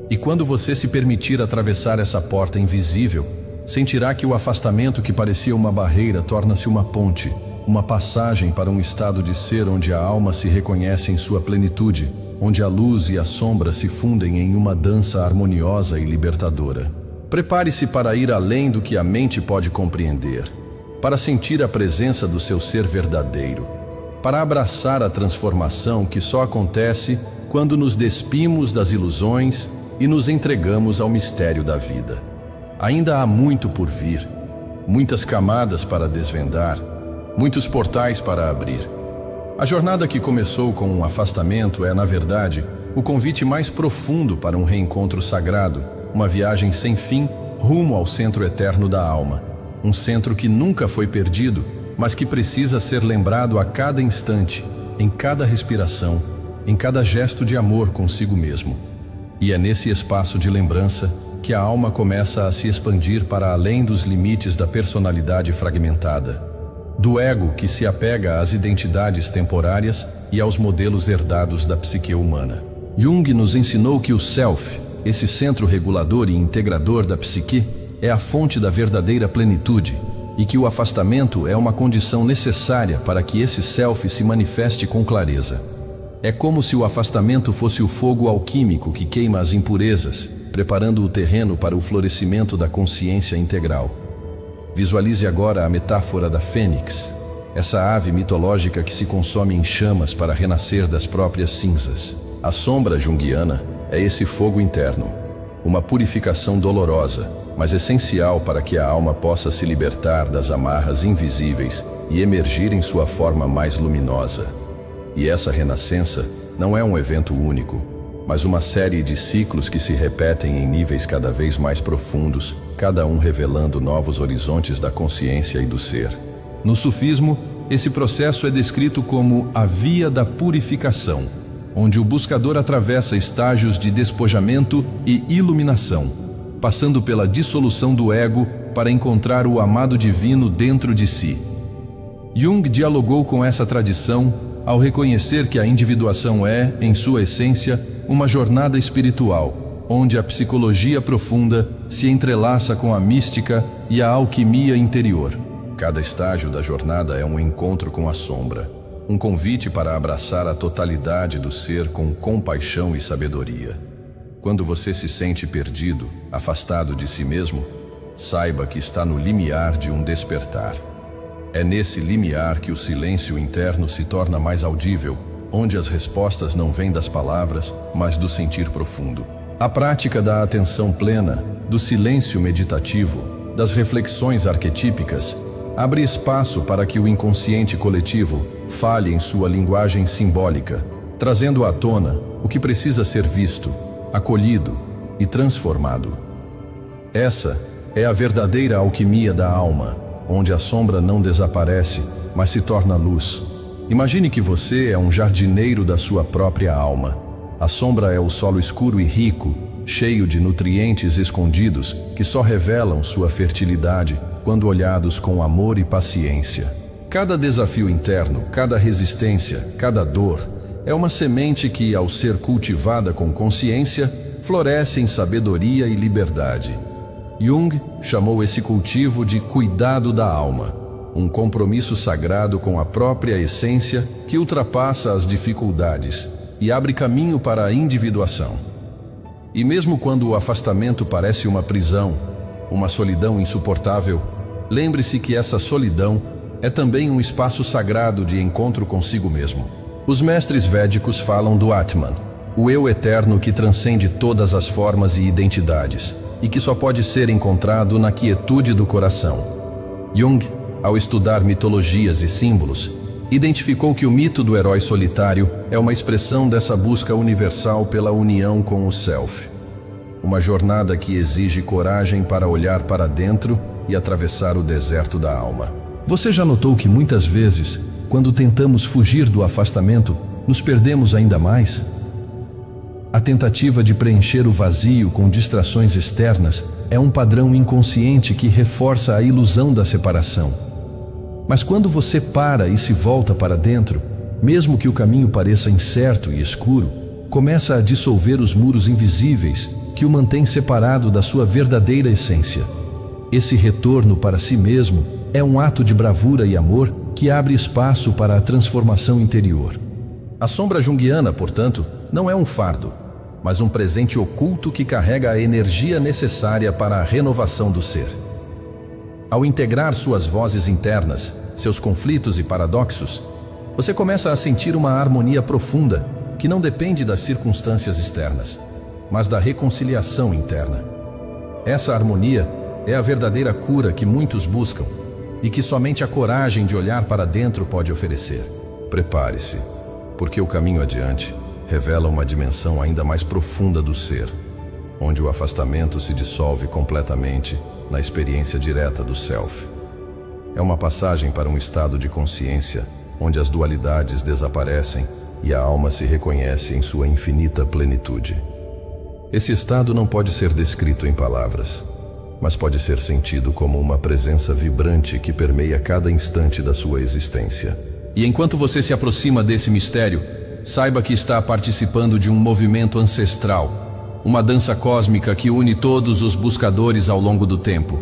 E quando você se permitir atravessar essa porta invisível, sentirá que o afastamento que parecia uma barreira torna-se uma ponte, uma passagem para um estado de ser onde a alma se reconhece em sua plenitude, onde a luz e a sombra se fundem em uma dança harmoniosa e libertadora. Prepare-se para ir além do que a mente pode compreender, para sentir a presença do seu ser verdadeiro, para abraçar a transformação que só acontece quando nos despimos das ilusões e nos entregamos ao mistério da vida. Ainda há muito por vir, muitas camadas para desvendar, muitos portais para abrir. A jornada que começou com um afastamento é, na verdade, o convite mais profundo para um reencontro sagrado, uma viagem sem fim rumo ao centro eterno da alma, um centro que nunca foi perdido, mas que precisa ser lembrado a cada instante, em cada respiração, em cada gesto de amor consigo mesmo. E é nesse espaço de lembrança que a alma começa a se expandir para além dos limites da personalidade fragmentada, do ego que se apega às identidades temporárias e aos modelos herdados da psique humana. Jung nos ensinou que o Self, esse centro regulador e integrador da psique, é a fonte da verdadeira plenitude e que o afastamento é uma condição necessária para que esse Self se manifeste com clareza. É como se o afastamento fosse o fogo alquímico que queima as impurezas, preparando o terreno para o florescimento da consciência integral. Visualize agora a metáfora da fênix, essa ave mitológica que se consome em chamas para renascer das próprias cinzas. A sombra junguiana é esse fogo interno, uma purificação dolorosa, mas essencial para que a alma possa se libertar das amarras invisíveis e emergir em sua forma mais luminosa. E essa renascença não é um evento único, mas uma série de ciclos que se repetem em níveis cada vez mais profundos, cada um revelando novos horizontes da consciência e do ser. No sufismo, esse processo é descrito como a via da purificação, onde o buscador atravessa estágios de despojamento e iluminação, passando pela dissolução do ego para encontrar o amado divino dentro de si. Jung dialogou com essa tradição ao reconhecer que a individuação é, em sua essência, uma jornada espiritual, onde a psicologia profunda se entrelaça com a mística e a alquimia interior. Cada estágio da jornada é um encontro com a sombra, um convite para abraçar a totalidade do ser com compaixão e sabedoria. Quando você se sente perdido, afastado de si mesmo, saiba que está no limiar de um despertar. É nesse limiar que o silêncio interno se torna mais audível, onde as respostas não vêm das palavras, mas do sentir profundo. A prática da atenção plena, do silêncio meditativo, das reflexões arquetípicas, abre espaço para que o inconsciente coletivo fale em sua linguagem simbólica, trazendo à tona o que precisa ser visto, acolhido e transformado. Essa é a verdadeira alquimia da alma, onde a sombra não desaparece, mas se torna luz. Imagine que você é um jardineiro da sua própria alma. A sombra é o solo escuro e rico, cheio de nutrientes escondidos que só revelam sua fertilidade quando olhados com amor e paciência. Cada desafio interno, cada resistência, cada dor é uma semente que, ao ser cultivada com consciência, floresce em sabedoria e liberdade. Jung chamou esse cultivo de cuidado da alma, um compromisso sagrado com a própria essência que ultrapassa as dificuldades e abre caminho para a individuação. E mesmo quando o afastamento parece uma prisão, uma solidão insuportável, lembre-se que essa solidão é também um espaço sagrado de encontro consigo mesmo. Os mestres védicos falam do Atman, o eu eterno que transcende todas as formas e identidades, e que só pode ser encontrado na quietude do coração. Jung, ao estudar mitologias e símbolos, identificou que o mito do herói solitário é uma expressão dessa busca universal pela união com o Self. Uma jornada que exige coragem para olhar para dentro e atravessar o deserto da alma. Você já notou que muitas vezes, quando tentamos fugir do afastamento, nos perdemos ainda mais? A tentativa de preencher o vazio com distrações externas é um padrão inconsciente que reforça a ilusão da separação. Mas quando você para e se volta para dentro, mesmo que o caminho pareça incerto e escuro, começa a dissolver os muros invisíveis que o mantêm separado da sua verdadeira essência. Esse retorno para si mesmo é um ato de bravura e amor que abre espaço para a transformação interior. A sombra junguiana, portanto, não é um fardo, mas um presente oculto que carrega a energia necessária para a renovação do ser. Ao integrar suas vozes internas, seus conflitos e paradoxos, você começa a sentir uma harmonia profunda que não depende das circunstâncias externas, mas da reconciliação interna. Essa harmonia é a verdadeira cura que muitos buscam e que somente a coragem de olhar para dentro pode oferecer. Prepare-se, porque o caminho adiante revela uma dimensão ainda mais profunda do ser, onde o afastamento se dissolve completamente na experiência direta do Self. É uma passagem para um estado de consciência onde as dualidades desaparecem e a alma se reconhece em sua infinita plenitude. Esse estado não pode ser descrito em palavras, mas pode ser sentido como uma presença vibrante que permeia cada instante da sua existência. E enquanto você se aproxima desse mistério, saiba que está participando de um movimento ancestral, uma dança cósmica que une todos os buscadores ao longo do tempo.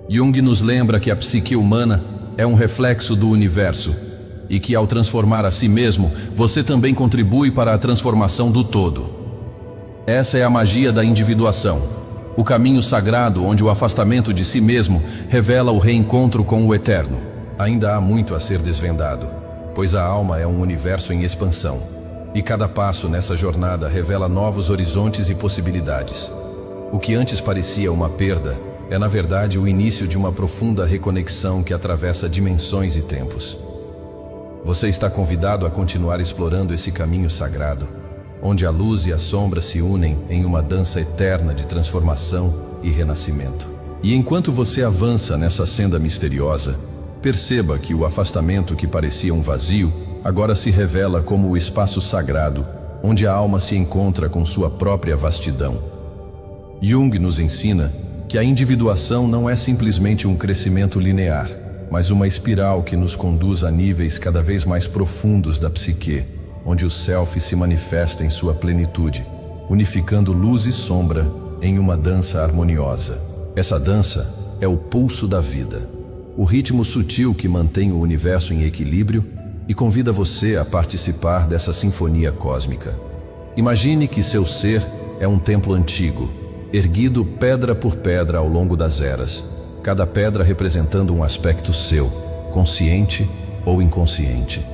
Jung nos lembra que a psique humana é um reflexo do universo e que, ao transformar a si mesmo, você também contribui para a transformação do todo. Essa é a magia da individuação, o caminho sagrado onde o afastamento de si mesmo revela o reencontro com o eterno. Ainda há muito a ser desvendado, pois a alma é um universo em expansão, e cada passo nessa jornada revela novos horizontes e possibilidades. O que antes parecia uma perda é, na verdade, o início de uma profunda reconexão que atravessa dimensões e tempos. Você está convidado a continuar explorando esse caminho sagrado, onde a luz e a sombra se unem em uma dança eterna de transformação e renascimento. E enquanto você avança nessa senda misteriosa, perceba que o afastamento que parecia um vazio agora se revela como o espaço sagrado, onde a alma se encontra com sua própria vastidão. Jung nos ensina que a individuação não é simplesmente um crescimento linear, mas uma espiral que nos conduz a níveis cada vez mais profundos da psique, onde o Self se manifesta em sua plenitude, unificando luz e sombra em uma dança harmoniosa. Essa dança é o pulso da vida, o ritmo sutil que mantém o universo em equilíbrio e convida você a participar dessa sinfonia cósmica. Imagine que seu ser é um templo antigo, erguido pedra por pedra ao longo das eras, cada pedra representando um aspecto seu, consciente ou inconsciente.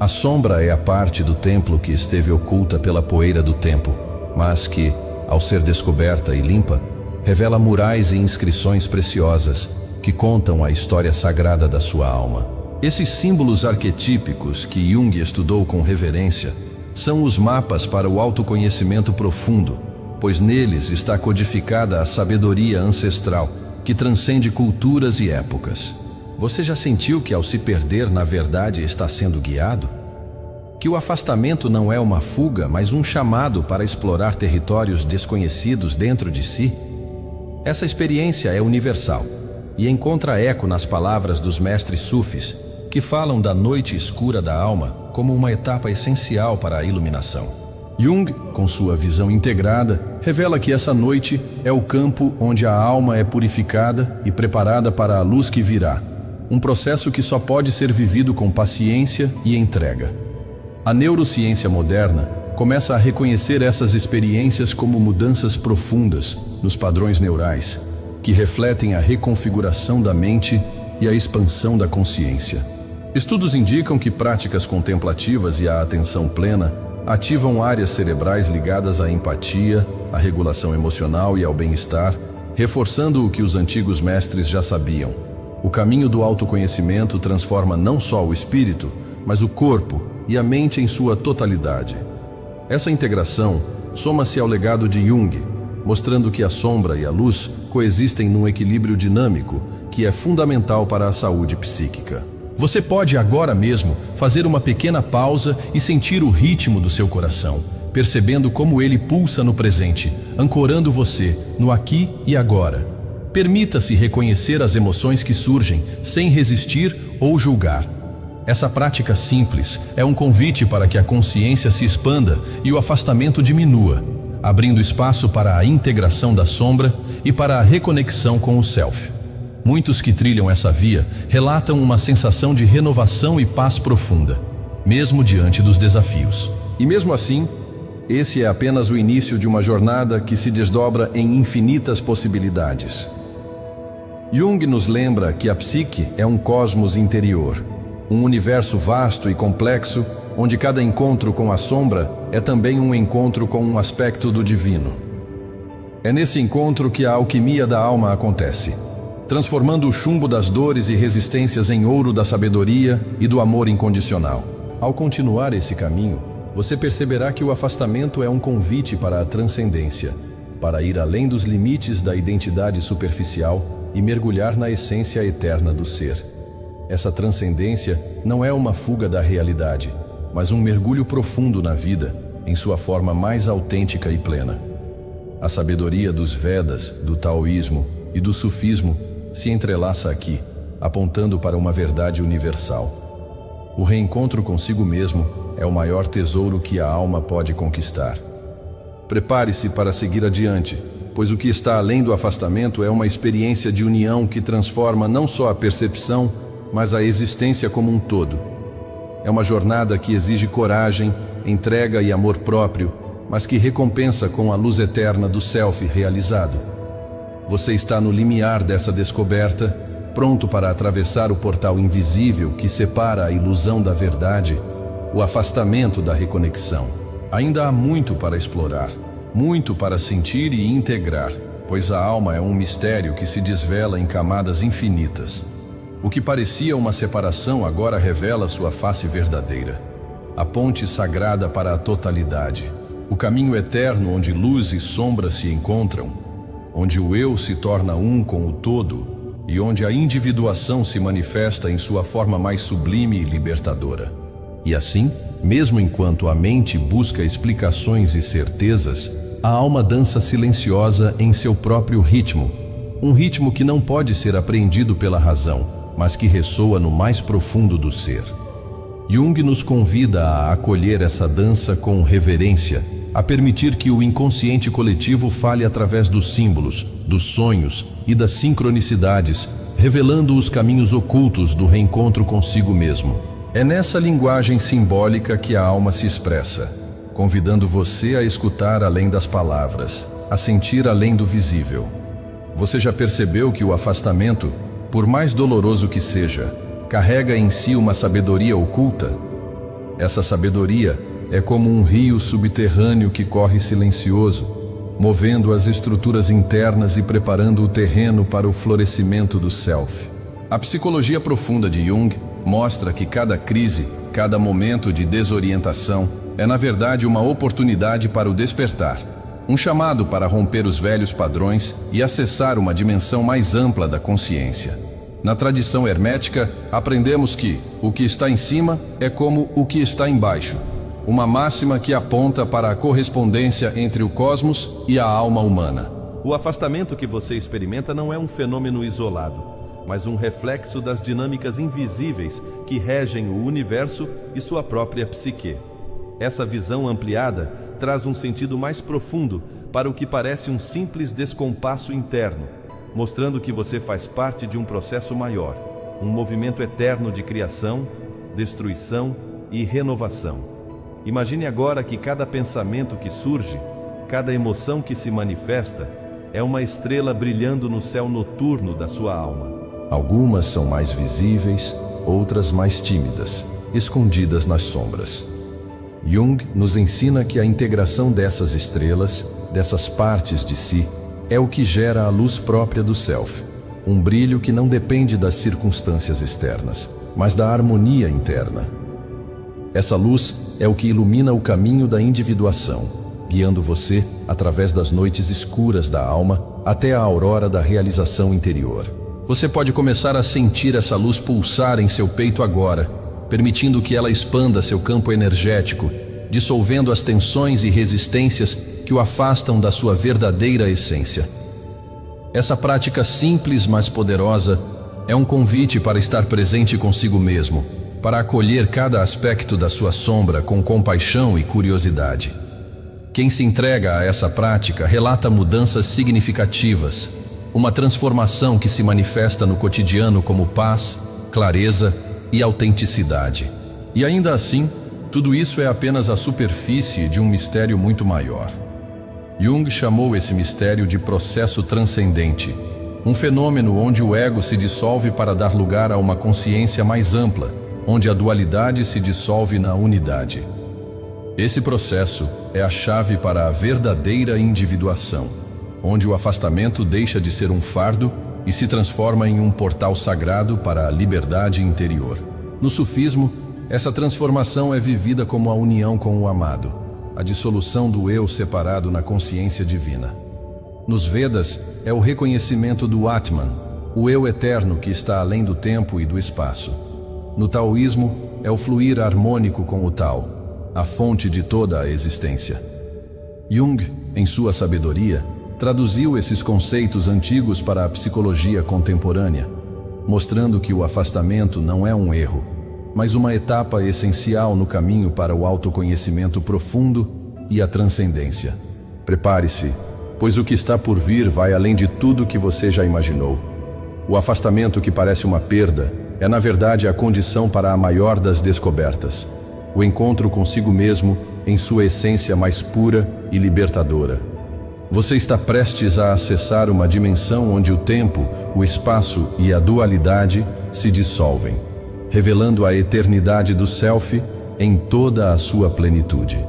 A sombra é a parte do templo que esteve oculta pela poeira do tempo, mas que, ao ser descoberta e limpa, revela murais e inscrições preciosas que contam a história sagrada da sua alma. Esses símbolos arquetípicos que Jung estudou com reverência são os mapas para o autoconhecimento profundo, pois neles está codificada a sabedoria ancestral que transcende culturas e épocas. Você já sentiu que, ao se perder, na verdade está sendo guiado? Que o afastamento não é uma fuga, mas um chamado para explorar territórios desconhecidos dentro de si? Essa experiência é universal e encontra eco nas palavras dos mestres sufis, que falam da noite escura da alma como uma etapa essencial para a iluminação. Jung, com sua visão integrada, revela que essa noite é o campo onde a alma é purificada e preparada para a luz que virá, um processo que só pode ser vivido com paciência e entrega. A neurociência moderna começa a reconhecer essas experiências como mudanças profundas nos padrões neurais, que refletem a reconfiguração da mente e a expansão da consciência. Estudos indicam que práticas contemplativas e a atenção plena ativam áreas cerebrais ligadas à empatia, à regulação emocional e ao bem-estar, reforçando o que os antigos mestres já sabiam. O caminho do autoconhecimento transforma não só o espírito, mas o corpo e a mente em sua totalidade. Essa integração soma-se ao legado de Jung, mostrando que a sombra e a luz coexistem num equilíbrio dinâmico que é fundamental para a saúde psíquica. Você pode agora mesmo fazer uma pequena pausa e sentir o ritmo do seu coração, percebendo como ele pulsa no presente, ancorando você no aqui e agora. Permita-se reconhecer as emoções que surgem, sem resistir ou julgar. Essa prática simples é um convite para que a consciência se expanda e o afastamento diminua, abrindo espaço para a integração da sombra e para a reconexão com o self. Muitos que trilham essa via relatam uma sensação de renovação e paz profunda, mesmo diante dos desafios. E mesmo assim, esse é apenas o início de uma jornada que se desdobra em infinitas possibilidades. Jung nos lembra que a psique é um cosmos interior, um universo vasto e complexo, onde cada encontro com a sombra é também um encontro com um aspecto do divino. É nesse encontro que a alquimia da alma acontece, transformando o chumbo das dores e resistências em ouro da sabedoria e do amor incondicional. Ao continuar esse caminho, você perceberá que o afastamento é um convite para a transcendência, para ir além dos limites da identidade superficial e mergulhar na essência eterna do ser. Essa transcendência não é uma fuga da realidade, mas um mergulho profundo na vida, em sua forma mais autêntica e plena. A sabedoria dos Vedas, do taoísmo e do sufismo se entrelaça aqui, apontando para uma verdade universal. O reencontro consigo mesmo é o maior tesouro que a alma pode conquistar. Prepare-se para seguir adiante, pois o que está além do afastamento é uma experiência de união que transforma não só a percepção, mas a existência como um todo. É uma jornada que exige coragem, entrega e amor próprio, mas que recompensa com a luz eterna do self realizado. Você está no limiar dessa descoberta, pronto para atravessar o portal invisível que separa a ilusão da verdade, o afastamento da reconexão. Ainda há muito para explorar, muito para sentir e integrar, pois a alma é um mistério que se desvela em camadas infinitas. O que parecia uma separação agora revela sua face verdadeira, a ponte sagrada para a totalidade, o caminho eterno onde luz e sombra se encontram, onde o eu se torna um com o todo e onde a individuação se manifesta em sua forma mais sublime e libertadora. E assim, mesmo enquanto a mente busca explicações e certezas, a alma dança silenciosa em seu próprio ritmo, um ritmo que não pode ser apreendido pela razão, mas que ressoa no mais profundo do ser. Jung nos convida a acolher essa dança com reverência, a permitir que o inconsciente coletivo fale através dos símbolos, dos sonhos e das sincronicidades, revelando os caminhos ocultos do reencontro consigo mesmo. É nessa linguagem simbólica que a alma se expressa, convidando você a escutar além das palavras, a sentir além do visível. Você já percebeu que o afastamento, por mais doloroso que seja, carrega em si uma sabedoria oculta? Essa sabedoria é como um rio subterrâneo que corre silencioso, movendo as estruturas internas e preparando o terreno para o florescimento do self. A psicologia profunda de Jung mostra que cada crise, cada momento de desorientação é na verdade uma oportunidade para o despertar, um chamado para romper os velhos padrões e acessar uma dimensão mais ampla da consciência. Na tradição hermética, aprendemos que o que está em cima é como o que está embaixo, uma máxima que aponta para a correspondência entre o cosmos e a alma humana. O afastamento que você experimenta não é um fenômeno isolado, mas um reflexo das dinâmicas invisíveis que regem o universo e sua própria psique. Essa visão ampliada traz um sentido mais profundo para o que parece um simples descompasso interno, mostrando que você faz parte de um processo maior, um movimento eterno de criação, destruição e renovação. Imagine agora que cada pensamento que surge, cada emoção que se manifesta, é uma estrela brilhando no céu noturno da sua alma. Algumas são mais visíveis, outras mais tímidas, escondidas nas sombras. Jung nos ensina que a integração dessas estrelas, dessas partes de si, é o que gera a luz própria do Self, um brilho que não depende das circunstâncias externas, mas da harmonia interna. Essa luz é o que ilumina o caminho da individuação, guiando você através das noites escuras da alma até a aurora da realização interior. Você pode começar a sentir essa luz pulsar em seu peito agora, permitindo que ela expanda seu campo energético, dissolvendo as tensões e resistências que o afastam da sua verdadeira essência. Essa prática simples, mas poderosa, é um convite para estar presente consigo mesmo, para acolher cada aspecto da sua sombra com compaixão e curiosidade. Quem se entrega a essa prática relata mudanças significativas, uma transformação que se manifesta no cotidiano como paz, clareza e autenticidade. E ainda assim, tudo isso é apenas a superfície de um mistério muito maior. Jung chamou esse mistério de processo transcendente, um fenômeno onde o ego se dissolve para dar lugar a uma consciência mais ampla, onde a dualidade se dissolve na unidade. Esse processo é a chave para a verdadeira individuação, onde o afastamento deixa de ser um fardo e se transforma em um portal sagrado para a liberdade interior. No sufismo, essa transformação é vivida como a união com o amado, a dissolução do eu separado na consciência divina. Nos Vedas, é o reconhecimento do Atman, o eu eterno que está além do tempo e do espaço. No taoísmo, é o fluir harmônico com o Tao, a fonte de toda a existência. Jung, em sua sabedoria, traduziu esses conceitos antigos para a psicologia contemporânea, mostrando que o afastamento não é um erro, mas uma etapa essencial no caminho para o autoconhecimento profundo e a transcendência. Prepare-se, pois o que está por vir vai além de tudo que você já imaginou. O afastamento que parece uma perda é, na verdade, a condição para a maior das descobertas, o encontro consigo mesmo em sua essência mais pura e libertadora. Você está prestes a acessar uma dimensão onde o tempo, o espaço e a dualidade se dissolvem, revelando a eternidade do Self em toda a sua plenitude.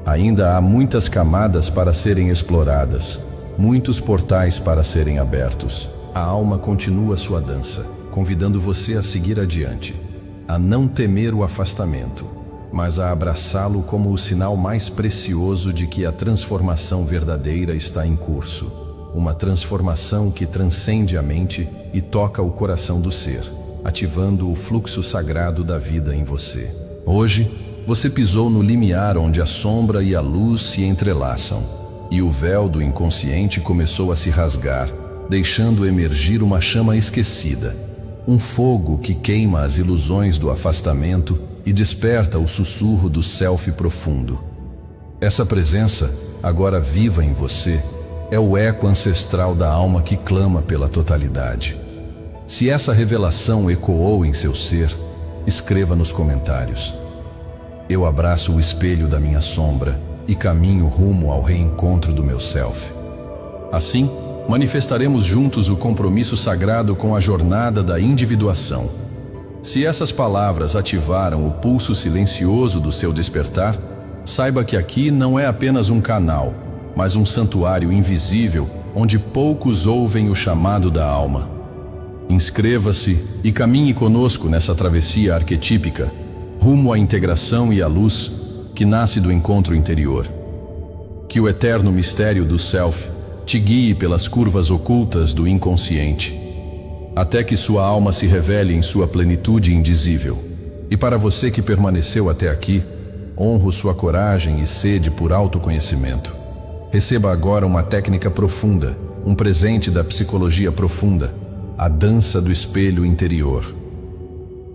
Ainda há muitas camadas para serem exploradas, muitos portais para serem abertos. A alma continua sua dança, convidando você a seguir adiante, a não temer o afastamento, mas a abraçá-lo como o sinal mais precioso de que a transformação verdadeira está em curso, uma transformação que transcende a mente e toca o coração do ser, ativando o fluxo sagrado da vida em você. Hoje, você pisou no limiar onde a sombra e a luz se entrelaçam, e o véu do inconsciente começou a se rasgar, deixando emergir uma chama esquecida, um fogo que queima as ilusões do afastamento e desperta o sussurro do Self profundo. Essa presença, agora viva em você, é o eco ancestral da alma que clama pela totalidade. Se essa revelação ecoou em seu ser, escreva nos comentários. Eu abraço o espelho da minha sombra e caminho rumo ao reencontro do meu Self. Assim, manifestaremos juntos o compromisso sagrado com a jornada da individuação. Se essas palavras ativaram o pulso silencioso do seu despertar, saiba que aqui não é apenas um canal, mas um santuário invisível onde poucos ouvem o chamado da alma. Inscreva-se e caminhe conosco nessa travessia arquetípica, rumo à integração e à luz que nasce do encontro interior. Que o eterno mistério do Self te guie pelas curvas ocultas do inconsciente, até que sua alma se revele em sua plenitude indizível. E para você que permaneceu até aqui, honro sua coragem e sede por autoconhecimento. Receba agora uma técnica profunda, um presente da psicologia profunda, a dança do espelho interior.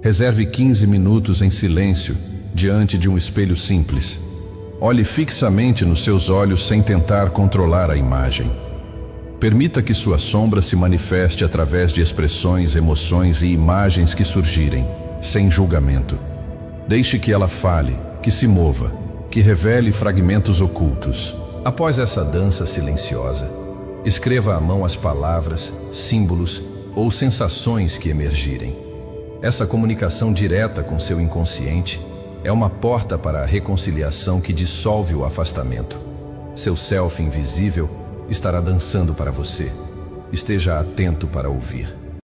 Reserve 15 minutos em silêncio diante de um espelho simples. Olhe fixamente nos seus olhos sem tentar controlar a imagem. Permita que sua sombra se manifeste através de expressões, emoções e imagens que surgirem, sem julgamento. Deixe que ela fale, que se mova, que revele fragmentos ocultos. Após essa dança silenciosa, escreva à mão as palavras, símbolos ou sensações que emergirem. Essa comunicação direta com seu inconsciente É uma porta para a reconciliação que dissolve o afastamento. Seu self invisível estará dançando para você. Esteja atento para ouvir.